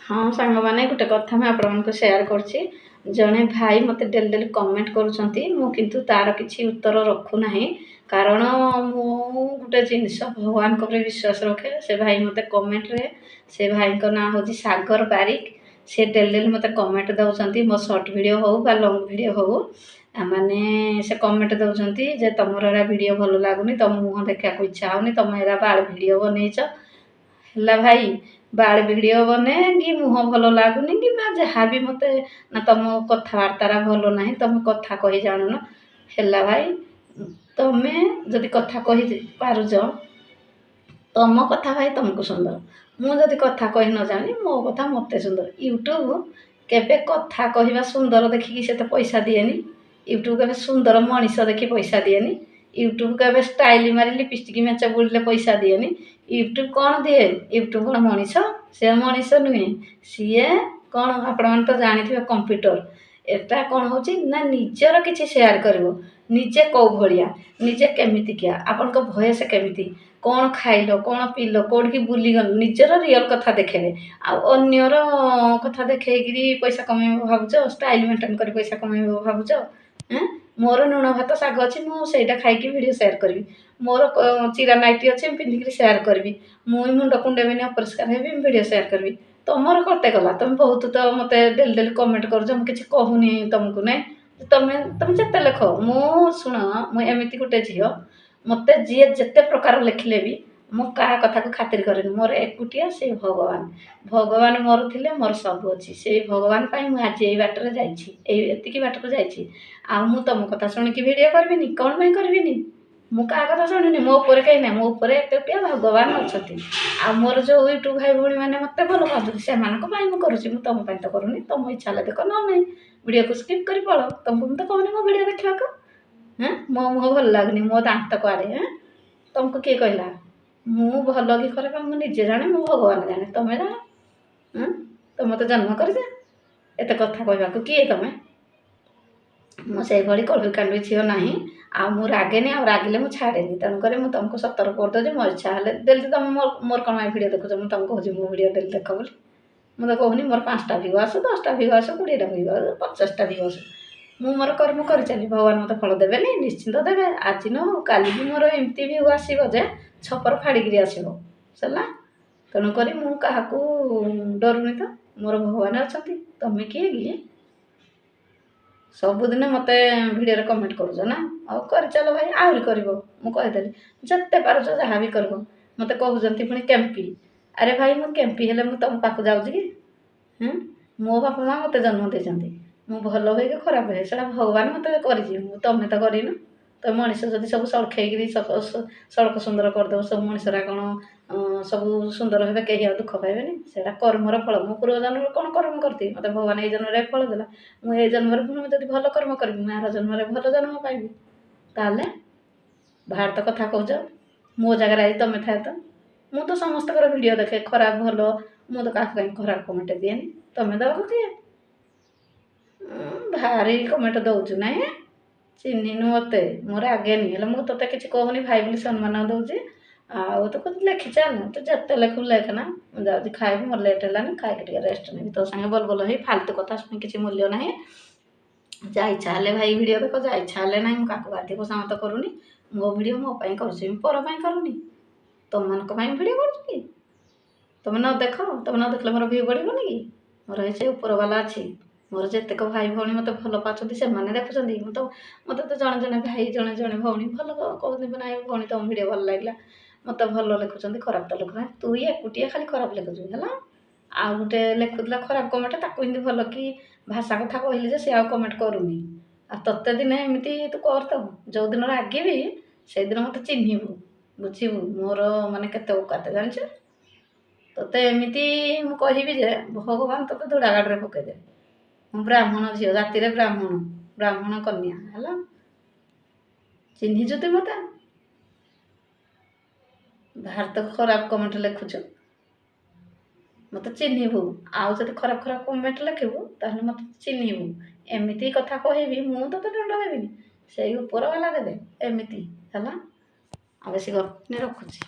ହଁ ସାଙ୍ଗମାନେ ଗୋଟେ କଥା ମୁଁ ଆପଣମାନଙ୍କୁ ସେୟାର କରୁଛି। ଜଣେ ଭାଇ ମୋତେ ଡେଲି ଡେଲି କମେଣ୍ଟ କରୁଛନ୍ତି, ମୁଁ କିନ୍ତୁ ତା'ର କିଛି ଉତ୍ତର ରଖୁନାହିଁ। କାରଣ ମୁଁ ଗୋଟେ ଜିନିଷ ଭଗବାନଙ୍କ ଉପରେ ବିଶ୍ୱାସ ରଖେ। ସେ ଭାଇ ମୋତେ କମେଣ୍ଟରେ, ସେ ଭାଇଙ୍କ ନାଁ ହେଉଛି ସାଗର ବାରିକ। ସେ ଡେଲି ଡେଲି ମୋତେ କମେଣ୍ଟ ଦେଉଛନ୍ତି, ମୋ ସର୍ଟ ଭିଡ଼ିଓ ହେଉ ବା ଲଙ୍ଗ ଭିଡ଼ିଓ ହେଉ। ମାନେ ସେ କମେଣ୍ଟ ଦେଉଛନ୍ତି ଯେ ତୁମର ଏରା ଭିଡ଼ିଓ ଭଲ ଲାଗୁନି, ତୁମ ମୁହଁ ଦେଖିବାକୁ ଇଚ୍ଛା ହେଉନି, ତୁମେ ଏରା ବାଳ ଭିଡ଼ିଓ ବନେଇଛ। ହେଲା ଭାଇ, ବାଳ ଭିଡ଼ିଓ ବନେ କି ମୁହଁ ଭଲ ଲାଗୁନି କିମ୍ବା ଯାହା ବି ମୋତେ ନା ତୁମ କଥାବାର୍ତ୍ତାରା ଭଲ ନାହିଁ, ତୁମେ କଥା କହି ଜାଣୁନ। ହେଲା ଭାଇ, ତୁମେ ଯଦି କଥା କହି ପାରୁଛ, ତୁମ କଥା ଭାଇ ତୁମକୁ ସୁନ୍ଦର। ମୁଁ ଯଦି କଥା କହି ନ ଜାଣି, ମୋ କଥା ମୋତେ ସୁନ୍ଦର। ୟୁଟ୍ୟୁବ୍ କେବେ କଥା କହିବା ସୁନ୍ଦର ଦେଖିକି ସେତେ ପଇସା ଦିଏନି। ୟୁଟ୍ୟୁବ୍ କେବେ ସୁନ୍ଦର ମଣିଷ ଦେଖି ପଇସା ଦିଏନି। ୟୁଟ୍ୟୁବ୍ କେବେ ଷ୍ଟାଇଲ୍ ମାରି ଲିପଷ୍ଟିକ୍ ମେଞ୍ଚେ ବୁଲିଲେ ପଇସା ଦିଏନି। ୟୁଟ୍ୟୁବ୍ କ'ଣ ଦିଏ? ୟୁଟ୍ୟୁବ୍ କ'ଣ ମଣିଷ? ସେ ମଣିଷ ନୁହେଁ। ସିଏ କ'ଣ ଆପଣମାନେ ତ ଜାଣିଥିବେ କମ୍ପ୍ୟୁଟର। ଏଟା କ'ଣ ହେଉଛି ନା ନିଜର କିଛି ସେୟାର କରିବ। ନିଜେ କେଉଁ ଭଳିଆ, ନିଜେ କେମିତିକିଆ, ଆପଣଙ୍କ ଭଏସ୍ କେମିତି, କ'ଣ ଖାଇଲ, କ'ଣ ପିଇଲ, କେଉଁଠିକି ବୁଲିଗଲ, ନିଜର ରିଅଲ୍ କଥା ଦେଖେଇବେ। ଆଉ ଅନ୍ୟର କଥା ଦେଖେଇକିରି ପଇସା କମେଇବ ଭାବୁଛ? ଷ୍ଟାଇଲ୍ ମେଣ୍ଟେନ୍ କରି ପଇସା କମେଇବ ଭାବୁଛ? ମୋର ଲୁଣ ଭାତ ଶାଗ ଅଛି, ମୁଁ ସେଇଟା ଖାଇକି ଭିଡ଼ିଓ ସେୟାର କରିବି। ମୋର ଚିରା ନାଇଟି ଅଛି, ମୁଁ ପିନ୍ଧିକିରି ସେୟାର କରିବି। ମୁଁ ମୁଣ୍ଡ କୁଣ୍ଡେଇବିନି, ଅପରିଷ୍କାର ହେବି, ମୁଁ ଭିଡ଼ିଓ ସେୟାର କରିବି। ତୁମର କଟେ ଗଲା, ତୁମେ ବହୁତ ତ ମୋତେ ଡେଲି ଡେଲି କମେଣ୍ଟ କରୁଛ, ମୁଁ କିଛି କହୁନି ତୁମକୁ ନାହିଁ। ତୁମେ ଯେତେ ଲେଖ, ମୁଁ ଶୁଣ, ମୁଁ ଏମିତି ଗୋଟେ ଝିଅ, ମୋତେ ଯିଏ ଯେତେ ପ୍ରକାର ଲେଖିଲେ ବି ମୁଁ କାହା କଥାକୁ ଖାତିର କରେନି। ମୋର ଏକୁଟିଆ ସେଇ ଭଗବାନ। ଭଗବାନ ମୋର ଥିଲେ ମୋର ସବୁ ଅଛି। ସେଇ ଭଗବାନ ପାଇଁ ମୁଁ ଆଜି ଏଇ ବାଟରେ ଯାଇଛି, ଏତିକି ବାଟକୁ ଯାଇଛି। ଆଉ ମୁଁ ତୁମ କଥା ଶୁଣିକି ଭିଡ଼ିଓ କରିବିନି? କ'ଣ ପାଇଁ କରିବିନି? ମୁଁ କାହା କଥା ଶୁଣିନି, ମୋ ଉପରେ କେହି ନାହିଁ, ମୋ ଉପରେ ଏକୁଟିଆ ଭଗବାନ ଅଛନ୍ତି। ଆଉ ମୋର ଯେଉଁ ୟୁଟ୍ୟୁବ୍ ଭାଇ ଭଉଣୀମାନେ ମୋତେ ଭଲ ପାଉଛନ୍ତି, ସେମାନଙ୍କ ପାଇଁ ମୁଁ କରୁଛି। ମୁଁ ତୁମ ପାଇଁ ତ କରୁନି। ତୁମ ଇଚ୍ଛା ହେଲେ ଦେଖ, ନହେଲେ ନାହିଁ। ଭିଡ଼ିଓକୁ ସ୍କିପ୍ କରି ପଳାଅ। ତୁମକୁ ମୁଁ ତ କହୁନି ମୋ ଭିଡ଼ିଓ ଦେଖିବାକୁ। ମୋ ମୁହଁ ଭଲ ଲାଗୁନି, ମୋ ଦାନ୍ତ କୁଆଡ଼େ, ତୁମକୁ କିଏ କହିଲା? ମୁଁ ଭଲ କି ଖରାପ ମୁଁ ନିଜେ ଜାଣେ, ମୁଁ ଭଗବାନ ଜାଣେ। ତୁମେ ଜାଣ? ତୁମେ ମୋତେ ଜନ୍ମ କରିଛ ଏତେ କଥା କହିବାକୁ? କିଏ ତୁମେ? ମୁଁ ସେଇଭଳି କଡ଼ୁ କାଣ୍ଡୁ ଝିଅ ନାହିଁ। ଆଉ ମୁଁ ରାଗେନି, ଆଉ ରାଗିଲେ ମୁଁ ଛାଡ଼େନି। ତେଣୁକରି ମୁଁ ତୁମକୁ ସତର୍କ କରିଦେଉଛି, ମୋ ଇଚ୍ଛା ହେଲେ ଡେଲି ତୁମେ ମୋର କ'ଣ ପାଇଁ ଭିଡ଼ିଓ ଦେଖୁଛ? ମୁଁ ତୁମକୁ କହୁଛି ମୋ ଭିଡ଼ିଓ ଡେଲି ଦେଖ ବୋଲି? ମୁଁ ତ କହୁନି ମୋର 5ଟା ଭିଉ ଆସୁ, 10ଟା ଭିଉ ଆସୁ, 20ଟା ଭିଉ ଆସୁ, 50ଟା ଭିଉ ଆସୁ। ମୁଁ ମୋର କର୍ମ କରିଚାଲିବି। ଭଗବାନ ମୋତେ ଫଳ ଦେବେନି? ନିଶ୍ଚିନ୍ତ ଦେବେ। ଆଜି ନ ହଉ କାଲି ବି ମୋର ଏମିତି ଭିଉ ଆସିବ ଯେ ଛପର ଫାଡ଼ିକିରି ଆସିବ। ସରିଲା। ତେଣୁକରି ମୁଁ କାହାକୁ ଡରୁନି ତ, ମୋର ଭଗବାନ ଅଛନ୍ତି। ତୁମେ କିଏ କି? ସବୁଦିନ ମୋତେ ଭିଡ଼ିଓରେ କମେଣ୍ଟ କରୁଛ ନା? ଆଉ କରିଚାଲ ଭାଇ, ଆହୁରି କରିବ। ମୁଁ କହିଦେଲି ଯେତେ ପାରୁଛ ଯାହା ବି କରିବ। ମୋତେ କହୁଛନ୍ତି ପୁଣି କେମ୍ପି। ଆରେ ଭାଇ, ମୁଁ କେମ୍ପି ହେଲେ ମୁଁ ତୁମ ପାଖକୁ ଯାଉଛି କି? ମୋ ବାପା ମା' ମୋତେ ଜନ୍ମ ଦେଇଛନ୍ତି। ମୁଁ ଭଲ ହୁଏ କି ଖରାପ ହୁଏ ସେଇଟା ଭଗବାନ ମୋତେ କରିଛି, ତୁମେ ତ କରିନ। ତ ମଣିଷ ଯଦି ସବୁ ସଳଖେଇକିରି ସଡ଼କ ସୁନ୍ଦର କରିଦେବ, ସବୁ ମଣିଷରା କ'ଣ ସବୁ ସୁନ୍ଦର ହେବେ, କେହି ଆଉ ଦୁଃଖ ପାଇବେନି? ସେଇଟା କର୍ମର ଫଳ। ମୁଁ ପୂର୍ବ ଜନ୍ମରେ କ'ଣ କର୍ମ କରିଥିଲି, ମୋତେ ଭଗବାନ ଏଇ ଜନ୍ମରେ ଫଳ ଦେଲା। ମୁଁ ଏଇ ଜନ୍ମରେ ପୁଣି ଯଦି ଭଲ କର୍ମ କରିବି, ମୁଁ ଆର ଜନ୍ମରେ ଭଲ ଜନ୍ମ ପାଇବି। ତାହେଲେ ବାହାର ତ କଥା କହୁଛ, ମୋ ଜାଗାରେ ଆଜି ତୁମେ ଥାଏ ତ? ମୁଁ ତ ସମସ୍ତଙ୍କର ଭିଡ଼ିଓ ଦେଖେ, ଖରାପ ଭଲ। ମୁଁ ତ କାହାକୁ କାହିଁକି ଖରାପ କମେଣ୍ଟ ଦିଏନି। ତୁମେ ଦେବାକୁ କିଏ? ଭାରି କମେଣ୍ଟ ଦେଉଛୁ ନାହିଁ? ଚିହ୍ନିନୁ ମୋତେ, ମୋର ରାଗେନି। ହେଲେ ମୁଁ ତୋତେ କିଛି କହୁନି, ଭାଇ ବୋଲି ସମ୍ମାନ ଦେଉଛି। ଆଉ ତୁ କହୁଛୁ ଲେଖି ଚାଲ, ତୁ ଯେତେ ଲେଖିବୁ ଲେଖନା। ମୁଁ ଯାଉଛି ଖାଇବି, ମୋର ଲେଟ୍ ହେଲାନି, ଖାଇକି ଟିକେ ରେଷ୍ଟ ନେବି। ତୋ ସାଙ୍ଗେ ବଲ ବଲ ହେଇ ଫାଲତୁ କଥା ଶୁଣି କିଛି ମୂଲ୍ୟ ନାହିଁ। ଯାହା ଇଚ୍ଛା ହେଲେ ଭାଇ ଭିଡ଼ିଓ ଦେଖ, ଯାହା ଇଚ୍ଛା ହେଲେ ନାହିଁ। ମୁଁ କାହାକୁ ବାଧ୍ୟ ଖୋସାମତ କରୁନି। ମୋ ଭିଡ଼ିଓ ମୋ ପାଇଁ କରୁଛି, ମୁଁ ପର ପାଇଁ କରୁନି। ତୁମମାନଙ୍କ ପାଇଁ ଭିଡ଼ିଓ କରୁଛି କି? ତୁମେ ନ ଦେଖ, ତୁମେ ନ ଦେଖିଲେ ମୋର ଭିଉ ବଢ଼ିବନି କି? ମୋର ସେ ଉପରବାଲା ଅଛି। ମୋର ଯେତେକ ଭାଇ ଭଉଣୀ ମୋତେ ଭଲ ପାଉଛନ୍ତି ସେମାନେ ଦେଖୁଛନ୍ତି। ମୋତେ ତ ଜଣେ ଜଣେ ଭାଇ, ଜଣେ ଜଣେ ଭଉଣୀ ଭଲ କହୁଛନ୍ତି, ନାହିଁ ଭଉଣୀ ତୁମ ଭିଡ଼ିଓ ଭଲ ଲାଗିଲା। ମୋତେ ଭଲ ଲେଖୁଛନ୍ତି, ଖରାପ ତ ଲେଖୁନାହିଁ। ତୁ ଏକୁଟିଆ ଖାଲି ଖରାପ ଲେଖୁଛୁ। ହେଲା। ଆଉ ଗୋଟେ ଲେଖୁଥିଲା ଖରାପ କମେଣ୍ଟ, ତାକୁ ଏମିତି ଭଲ କି ଭାଷା କଥା କହିଲି ଯେ ସେ ଆଉ କମେଣ୍ଟ କରୁନି। ଆଉ ତୋତେ ଦିନେ ଏମିତି ତୁ କର ତ, ଯେଉଁଦିନ ରାଗିବି ସେଇଦିନ ମୋତେ ଚିହ୍ନିବୁ, ବୁଝିବୁ ମୋର ମାନେ କେତେ ଔକାତ ଜାଣିଛୁ? ତୋତେ ଏମିତି ମୁଁ କହିବି ଯେ ଭଗବାନ ତୋତେ ଧୁଡ଼ା ଗାଡ଼ିରେ ପକାଇଦେବେ। ମୁଁ ବ୍ରାହ୍ମଣ ଝିଅ, ଜାତିରେ ବ୍ରାହ୍ମଣ କନ୍ୟା। ହେଲା। ଚିହ୍ନିଛୁ ତୁ ମୋତେ? ବାହାର ତ ଖରାପ କମେଣ୍ଟ ଲେଖୁଛୁ, ମୋତେ ଚିହ୍ନିବୁ। ଆଉ ଯଦି ଖରାପ ଖରାପ କମେଣ୍ଟ ଲେଖିବୁ ତାହେଲେ ମୋତେ ଚିହ୍ନିବୁ। ଏମିତି କଥା କହିବି, ମୁଁ ତୋତେ ଦଣ୍ଡ ଦେବିନି, ସେଇ ଉପରବାଲା ଦେବେ। ଏମିତି ହେଲା। ଆଉ ବେଶୀ ଗପିନି, ରଖୁଛି।